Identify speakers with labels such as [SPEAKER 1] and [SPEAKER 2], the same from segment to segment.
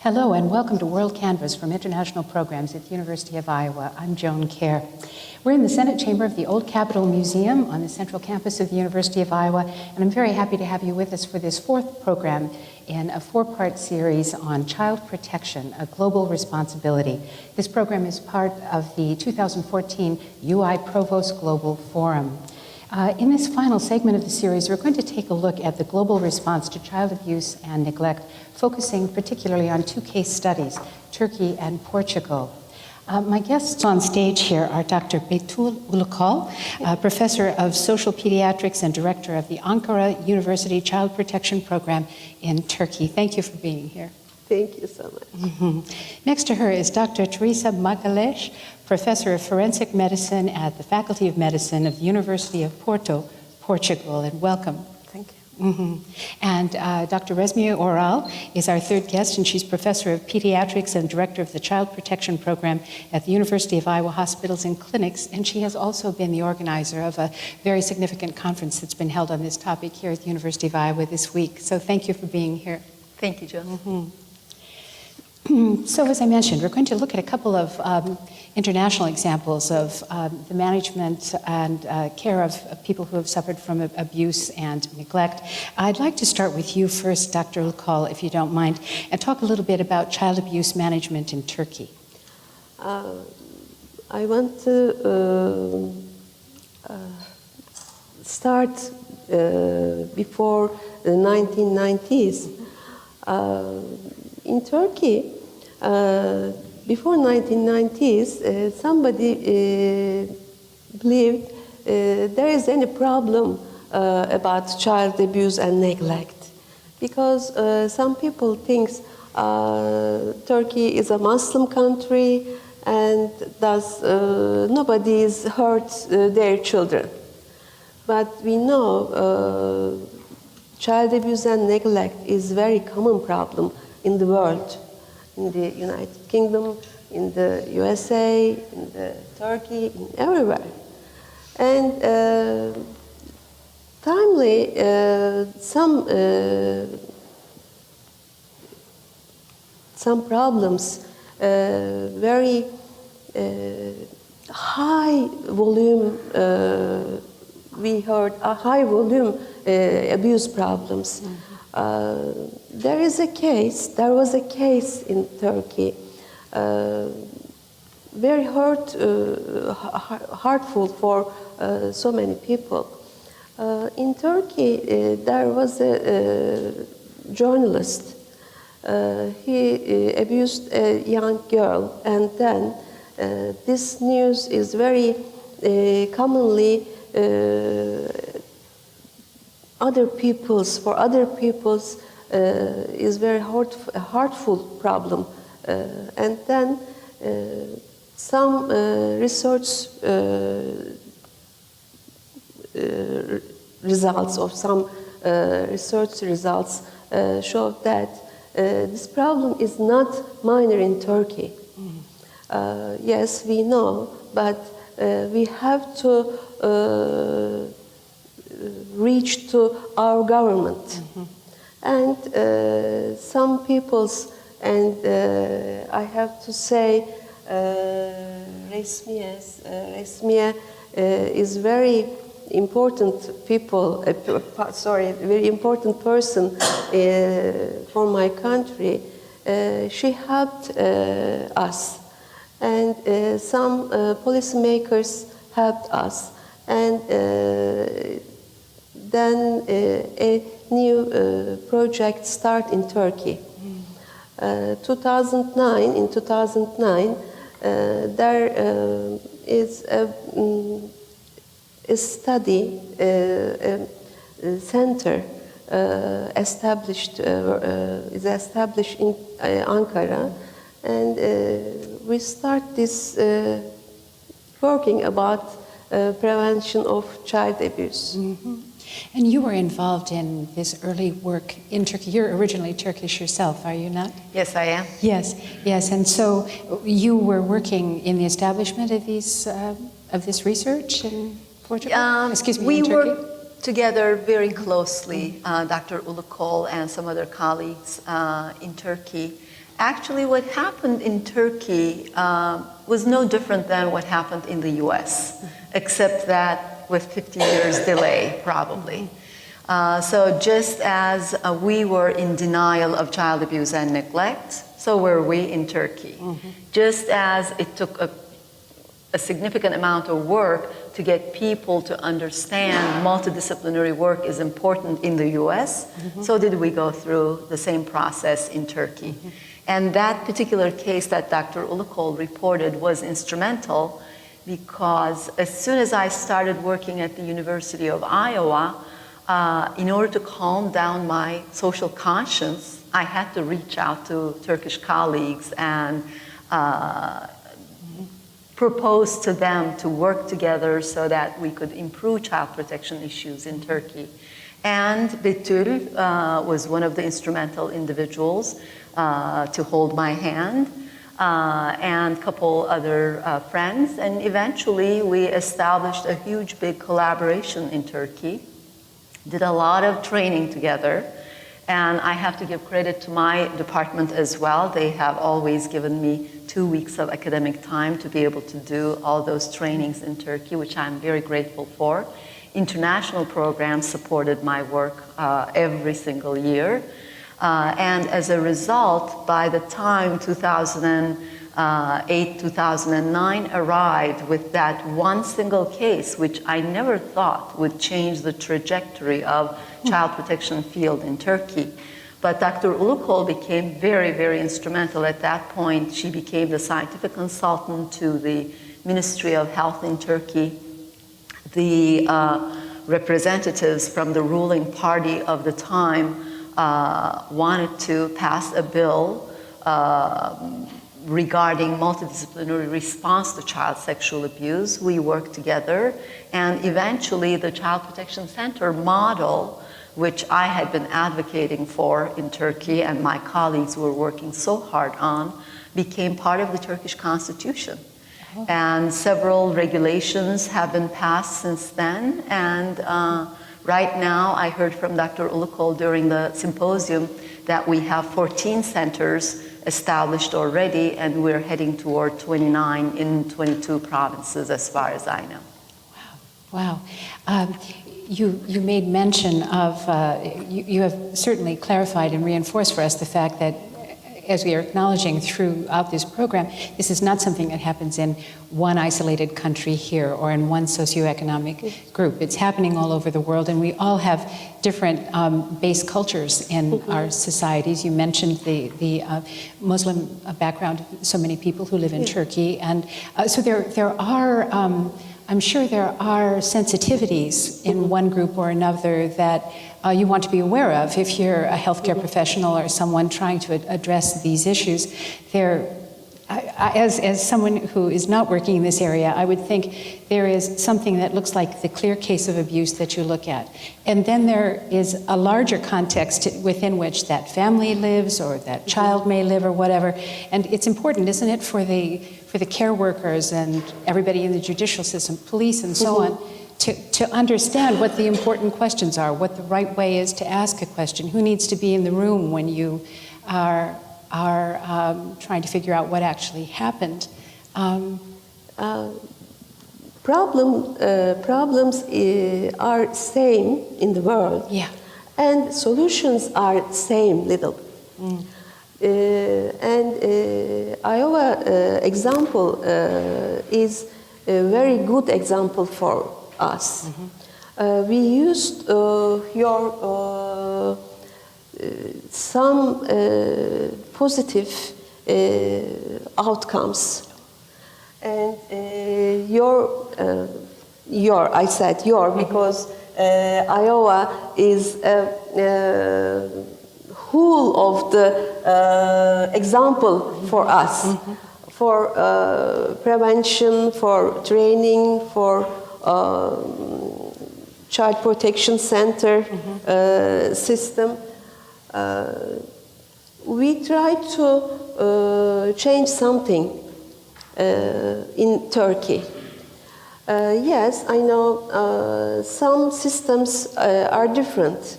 [SPEAKER 1] Hello and welcome to WorldCanvass from International Programs at the University of Iowa. I'm Joan Kjaer. We're in the Senate chamber of the Old Capitol Museum on the central campus of the University of Iowa, and I'm very happy to have you with us for this fourth program in a four-part series on child protection, a global responsibility. This program is part of the 2014 UI Provost Global Forum. In this final segment of the series, we're going to take a look at the global response to child abuse and neglect, focusing particularly on two case studies, Turkey and Portugal. My guests on stage here are Dr. Betul Ulukol, Professor of Social Pediatrics and Director of the Ankara University Child Protection Program in Turkey. Thank you for being here.
[SPEAKER 2] Thank you so much.
[SPEAKER 1] Next to her is Dr. Teresa Magalhaes, Professor of Forensic Medicine at the Faculty of Medicine of the University of Porto, Portugal, and welcome.
[SPEAKER 2] Thank you.
[SPEAKER 1] And Dr. Resmiye Oral is our third guest, and she's Professor of Pediatrics and Director of the Child Protection Program at the University of Iowa Hospitals and Clinics, and she has also been the organizer of a very significant conference that's been held on this topic here at the University of Iowa this week. So thank you for being here.
[SPEAKER 3] Thank you, Joan.
[SPEAKER 1] So as I mentioned, we're going to look at a couple of international examples of the management and care of people who have suffered from abuse and neglect. I'd like to start with you first, Dr. Ulukol, if you don't mind, and talk a little bit about child abuse management in Turkey.
[SPEAKER 2] I want to start before the 1990s. In Turkey, before 1990s, somebody believed there is any problem about child abuse and neglect, because some people think Turkey is a Muslim country and thus nobody is hurt their children. But we know child abuse and neglect is a very common problem in the world, in the United Kingdom, in the USA, in the Turkey, in everywhere. And timely, some problems, very high volume, we heard a high volume abuse problems. There was a case in Turkey, very hurtful for so many people. In Turkey, there was a journalist. He abused a young girl, and then this news is very commonly other people's is very hurtful problem, and then some research results showed that this problem is not minor in Turkey. Yes, we know, but we have to reach to our government. And some people's, and I have to say, Resmiye is very important people, very important person for my country. She helped us, and some policymakers helped us, and then a new project started in Turkey. In 2009, there is a study, a center established in Ankara, and we start this working about prevention of child abuse.
[SPEAKER 1] And you were involved in this early work in Turkey. You're originally Turkish yourself, are you not?
[SPEAKER 3] Yes, I am.
[SPEAKER 1] Yes, yes. And so you were working in the establishment of these of this research in Portugal?
[SPEAKER 3] We worked together very closely, Dr. Ulukol and some other colleagues in Turkey. Actually, what happened in Turkey was no different than what happened in the US, except that with 50 years delay, probably. So just as we were in denial of child abuse and neglect, so were we in Turkey. Just as it took a significant amount of work to get people to understand multidisciplinary work is important in the US, so did we go through the same process in Turkey. And that particular case that Dr. Ulukol reported was instrumental because as soon as I started working at the University of Iowa, in order to calm down my social conscience, I had to reach out to Turkish colleagues and propose to them to work together so that we could improve child protection issues in Turkey. And Betul was one of the instrumental individuals to hold my hand, and a couple other friends. And eventually we established a huge, big collaboration in Turkey, did a lot of training together. And I have to give credit to my department as well. They have always given me 2 weeks of academic time to be able to do all those trainings in Turkey, which I'm very grateful for. International programs supported my work every single year. And as a result, by the time 2008, 2009 arrived with that one single case, which I never thought would change the trajectory of child protection field in Turkey. But Dr. Ulukol became very, very instrumental at that point. She became the scientific consultant to the Ministry of Health in Turkey. The representatives from the ruling party of the time wanted to pass a bill regarding multidisciplinary response to child sexual abuse. We worked together, and eventually the Child Protection Center model, which I had been advocating for in Turkey and my colleagues were working so hard on, became part of the Turkish constitution. And several regulations have been passed since then. And right now, I heard from Dr. Ulukol during the symposium that we have 14 centers established already, and we're heading toward 29 in 22 provinces as far as I know.
[SPEAKER 1] Wow. You made mention of, you have certainly clarified and reinforced for us the fact that, as we are acknowledging throughout this program, this is not something that happens in one isolated country here or in one socioeconomic group. It's happening all over the world, and we all have different base cultures in our societies. You mentioned the Muslim background of so many people who live in Turkey, and so there are, I'm sure there are sensitivities in one group or another that you want to be aware of if you're a healthcare professional or someone trying to address these issues. As someone who is not working in this area, I would think there is something that looks like the clear case of abuse that you look at. And then there is a larger context within which that family lives or that child may live or whatever. And it's important, isn't it, for the care workers and everybody in the judicial system, police and so on, to understand what the important questions are, what the right way is to ask a question, who needs to be in the room when you are trying to figure out what actually happened.
[SPEAKER 2] Problems are same in the world, and solutions are same little. Iowa example is a very good example for us. We used some positive outcomes, and I said your because Iowa is whole of the example for us, for prevention, for training, for child protection center system. We try to change something in Turkey. Yes, I know some systems are different,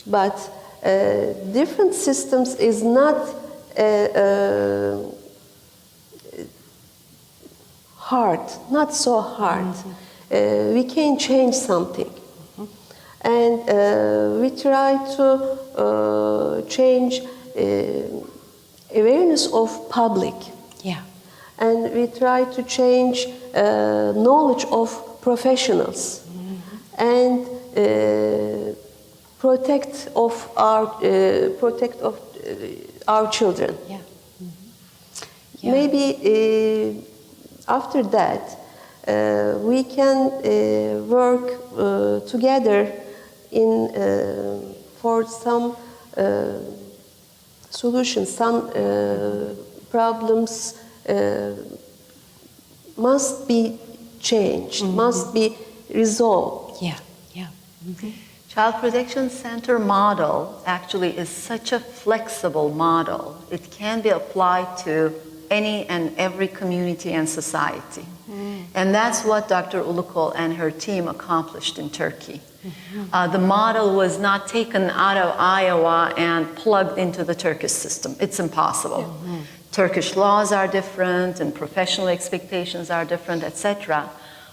[SPEAKER 2] but different systems is not hard, not so hard. We can change something. And we try to change awareness of public.
[SPEAKER 1] Yeah.
[SPEAKER 2] And we try to change knowledge of professionals and protect our children.
[SPEAKER 1] Yeah. Yeah.
[SPEAKER 2] Maybe after that we can work together for some solutions. Some problems must be changed, must be resolved.
[SPEAKER 1] Yeah. Yeah.
[SPEAKER 3] Child Protection Center model actually is such a flexible model. It can be applied to any and every community and society. And that's what Dr. Ulukol and her team accomplished in Turkey. The model was not taken out of Iowa and plugged into the Turkish system. It's impossible. Turkish laws are different and professional expectations are different, etc.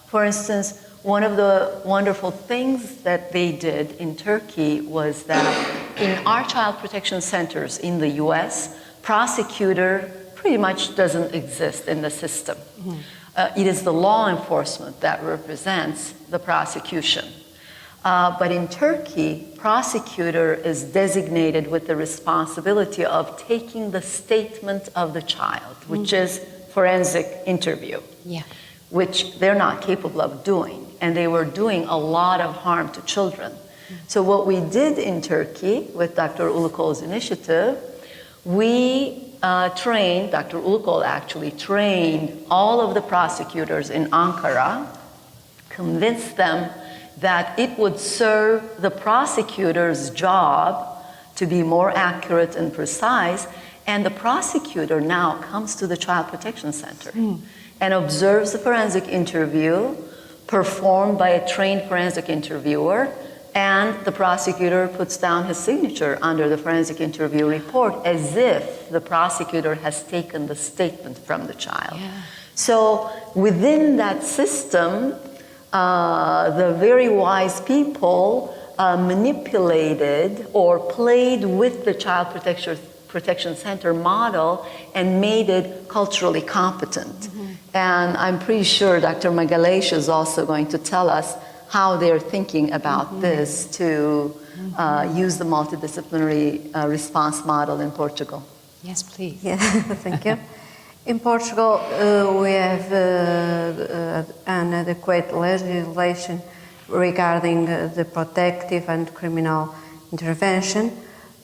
[SPEAKER 3] For instance, one of the wonderful things that they did in Turkey was that in our child protection centers in the US, prosecutor pretty much doesn't exist in the system. It is the law enforcement that represents the prosecution. But in Turkey, prosecutor is designated with the responsibility of taking the statement of the child, which is forensic interview, which they're not capable of doing. And they were doing a lot of harm to children. So what we did in Turkey with Dr. Ulukol's initiative, we trained, Dr. Ulukol actually trained all of the prosecutors in Ankara, convinced them that it would serve the prosecutor's job to be more accurate and precise, and the prosecutor now comes to the Child Protection Center and observes the forensic interview performed by a trained forensic interviewer, and the prosecutor puts down his signature under the forensic interview report as if the prosecutor has taken the statement from the child. So within that system, the very wise people manipulated or played with the Child Protection Center model and made it culturally competent. And I'm pretty sure Dr. Magalhaes is also going to tell us how they're thinking about this to use the multidisciplinary response model in Portugal.
[SPEAKER 1] Yes, please.
[SPEAKER 4] Yeah, thank you. In Portugal, we have an adequate legislation regarding the protective and criminal intervention.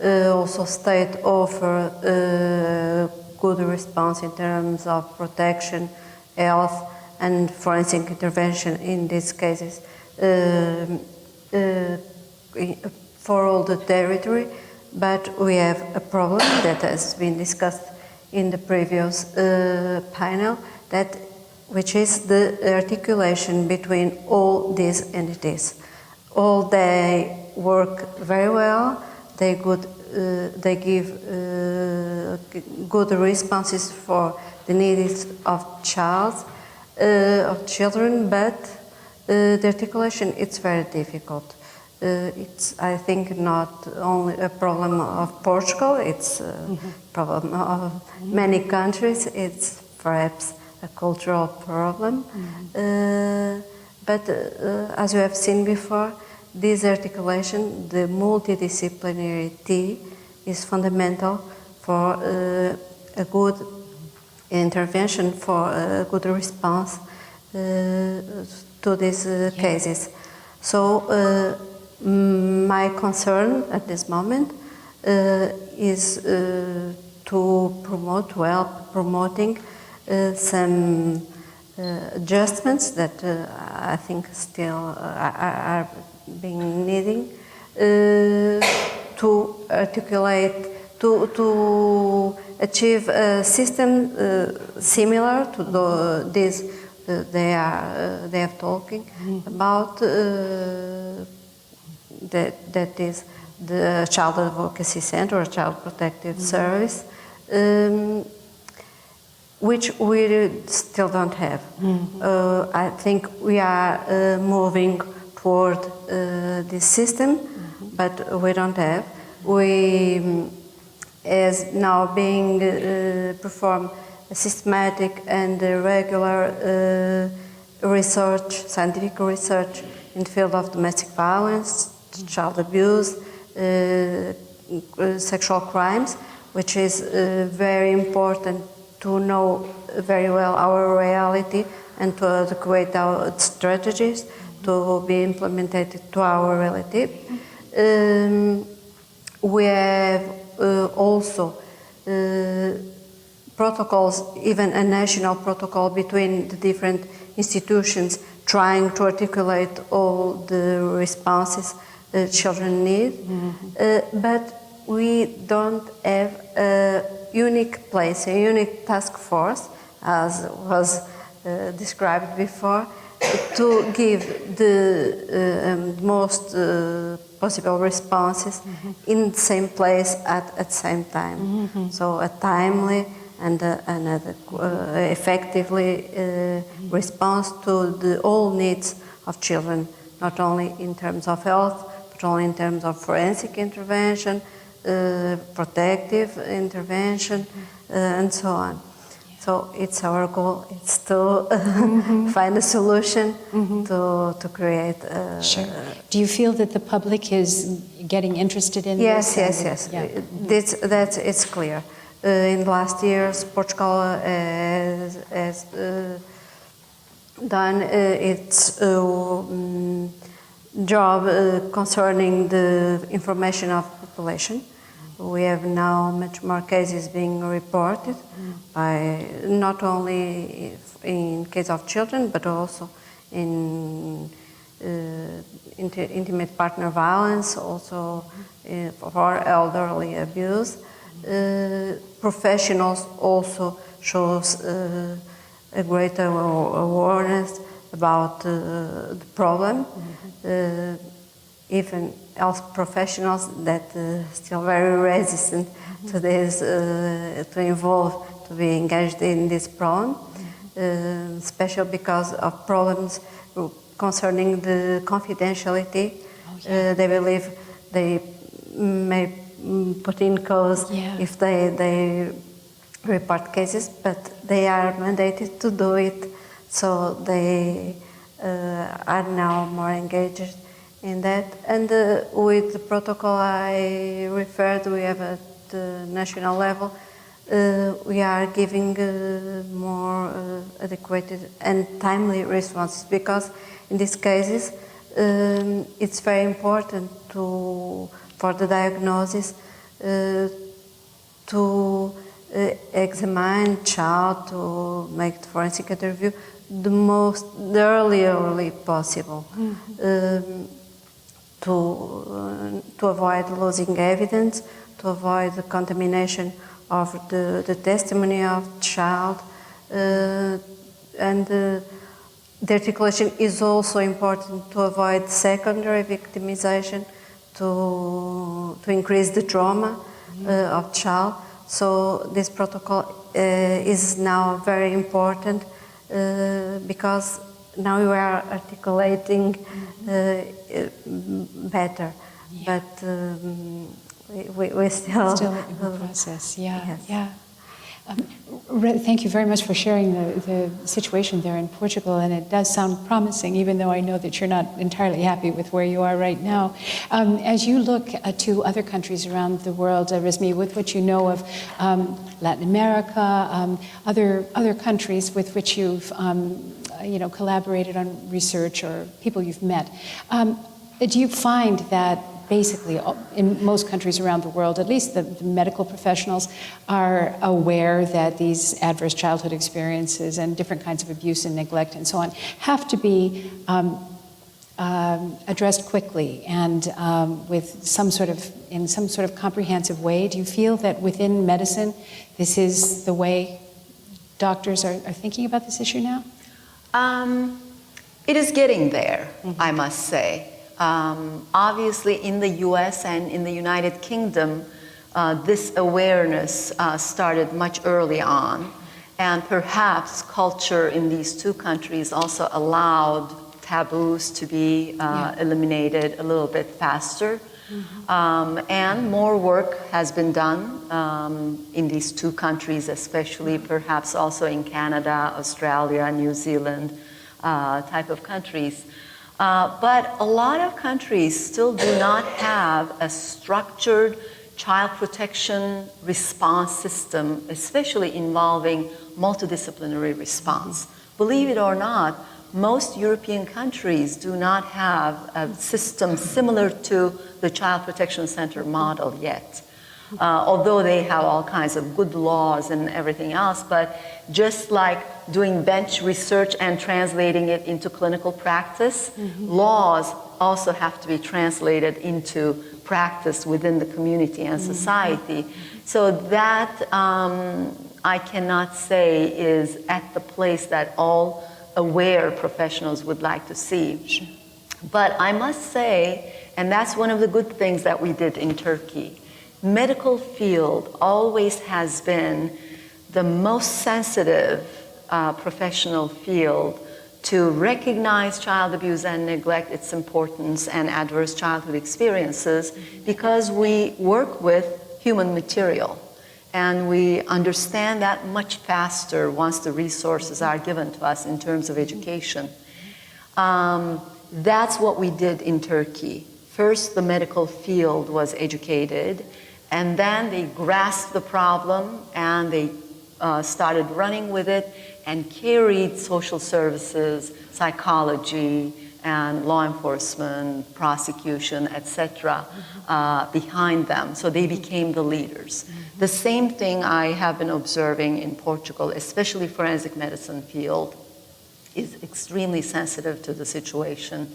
[SPEAKER 4] Also, state offer good response in terms of protection, health, and forensic intervention in these cases for all the territory. But we have a problem that has been discussed in the previous panel, which is the articulation between all these entities. All they work very well. They give good responses for the needs of children, but the articulation it's very difficult. It's, I think, not only a problem of Portugal, it's a problem of many countries. It's perhaps a cultural problem. But as you have seen before, this articulation, the multidisciplinarity, is fundamental for a good intervention, for a good response to these cases. So my concern at this moment is to help promoting some adjustments that I think still are being needing to articulate, to achieve a system similar to this they are talking about. That is the Child Advocacy Center or Child Protective Service, which we still don't have. I think we are moving toward this system, but we don't have. We, as now being perform a systematic and regular research, scientific research in the field of domestic violence, child abuse, sexual crimes, which is very important to know very well our reality and to adequate our strategies to be implemented to our reality. We have also protocols, even a national protocol between the different institutions trying to articulate all the responses children need, but we don't have a unique place, a unique task force, as was described before, to give the most possible responses in the same place at the same time. So a timely and effectively response to all needs of children, not only in terms of health, but only in terms of forensic intervention, protective intervention, and so on. So it's our goal, it's to find a solution to create.
[SPEAKER 1] Sure. Do you feel that the public is getting interested in
[SPEAKER 4] yes,
[SPEAKER 1] this?
[SPEAKER 4] Yes,
[SPEAKER 1] yeah.
[SPEAKER 4] It's clear. In the last years, Portugal has done its job concerning the information of population. We have now much more cases being reported by not only in case of children, but also in intimate partner violence, also for elderly abuse. Professionals also shows a greater awareness about the problem. Even health professionals that still very resistant to this, to involve, to be engaged in this problem, especially because of problems concerning the confidentiality. They believe they may put in cause if they report cases, but they are mandated to do it, so they are now more engaged in that. And with the protocol I referred, we have at the national level, we are giving more adequate and timely responses, because in these cases it's very important for the diagnosis to examine child, to make the forensic interview the early possible, to avoid losing evidence, to avoid the contamination of the testimony of the child, and the articulation is also important to avoid secondary victimization, to increase the trauma of the child. So this protocol is now very important because now we are articulating better, but we still
[SPEAKER 1] in the process.
[SPEAKER 4] Yes.
[SPEAKER 1] Yeah. Thank you very much for sharing the situation there in Portugal, and it does sound promising, even though I know that you're not entirely happy with where you are right now. As you look to other countries around the world, Resmiye, with what you know of Latin America, other countries with which you've collaborated on research, or people you've met, do you find that basically in most countries around the world, at least the medical professionals are aware that these adverse childhood experiences and different kinds of abuse and neglect and so on have to be addressed quickly and with some sort of comprehensive way? Do you feel that within medicine this is the way doctors are thinking about this issue now?
[SPEAKER 3] It is getting there, I must say. Obviously, in the US and in the United Kingdom, this awareness started much early on. And perhaps culture in these two countries also allowed taboos to be eliminated a little bit faster. And more work has been done in these two countries, especially perhaps also in Canada, Australia, New Zealand type of countries. But a lot of countries still do not have a structured child protection response system, especially involving multidisciplinary response. Believe it or not, most European countries do not have a system similar to the Child Protection Center model yet. Although they have all kinds of good laws and everything else, but just like doing bench research and translating it into clinical practice, laws also have to be translated into practice within the community and society. So that I cannot say is at the place that all aware professionals would like to see. But I must say, and that's one of the good things that we did in Turkey, medical field always has been the most sensitive professional field to recognize child abuse and neglect, its importance, and adverse childhood experiences, because we work with human material. And we understand that much faster once the resources are given to us in terms of education. That's what we did in Turkey. First, the medical field was educated, and then they grasped the problem and they started running with it and carried social services, psychology, and law enforcement, prosecution, etc., behind them. So they became the leaders. The same thing I have been observing in Portugal, especially forensic medicine field, is extremely sensitive to the situation.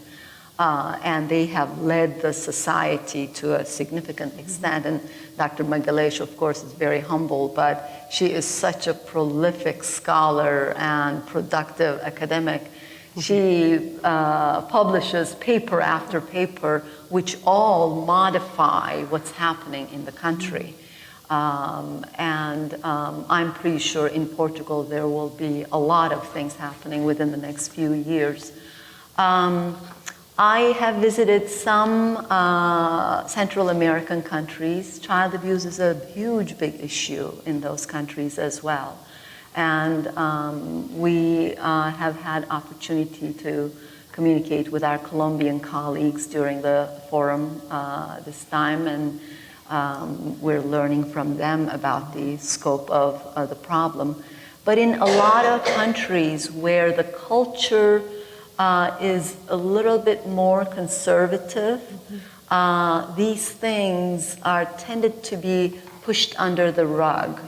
[SPEAKER 3] And they have led the society to a significant extent. And Dr. Magalhaes, of course, is very humble, but she is such a prolific scholar and productive academic. She publishes paper after paper, which all modify what's happening in the country. I'm pretty sure in Portugal there will be a lot of things happening within the next few years. I have visited some Central American countries. Child abuse is a huge, big issue in those countries as well. And we have had opportunity to communicate with our Colombian colleagues during the forum this time, and we're learning from them about the scope of the problem. But in a lot of countries where the culture is a little bit more conservative, these things are tended to be pushed under the rug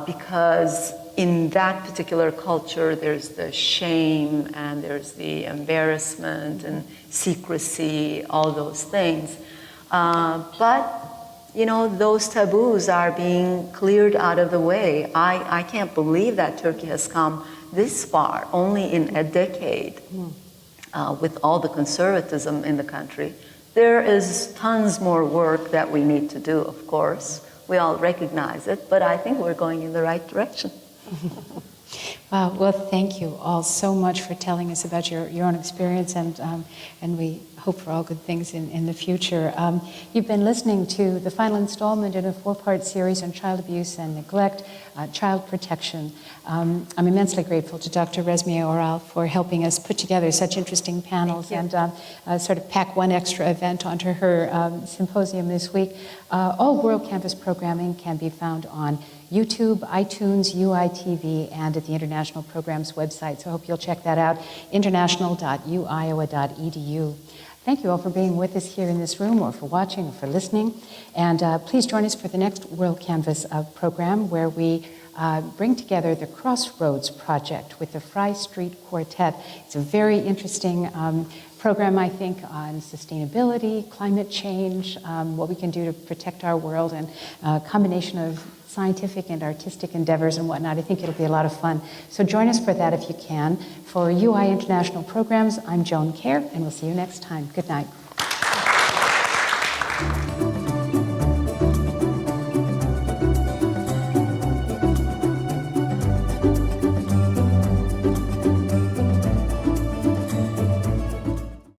[SPEAKER 3] because in that particular culture there's the shame and there's the embarrassment and secrecy, all those things. But you know, those taboos are being cleared out of the way. I can't believe that Turkey has come this far, only in a decade, with all the conservatism in the country. There is tons more work that we need to do, of course. We all recognize it, but I think we're going in the right direction.
[SPEAKER 1] Well, thank you all so much for telling us about your own experience, and we hope for all good things in the future. You've been listening to the final installment in a 4-part series on child abuse and neglect, child protection. I'm immensely grateful to Dr. Resmiye Oral for helping us put together such interesting panels and sort of pack one extra event onto her symposium this week. All WorldCanvass programming can be found on YouTube, iTunes, UITV, and at the International Programs website. So I hope you'll check that out, international.uiowa.edu. Thank you all for being with us here in this room, or for watching, or for listening. And please join us for the next WorldCanvass program, where we bring together the Crossroads Project with the Fry Street Quartet. It's a very interesting program, I think, on sustainability, climate change, what we can do to protect our world, and a combination of scientific and artistic endeavors and whatnot. I think it'll be a lot of fun. So join us for that if you can. For UI International Programs, I'm Joan Kjaer, and we'll see you next time. Good night.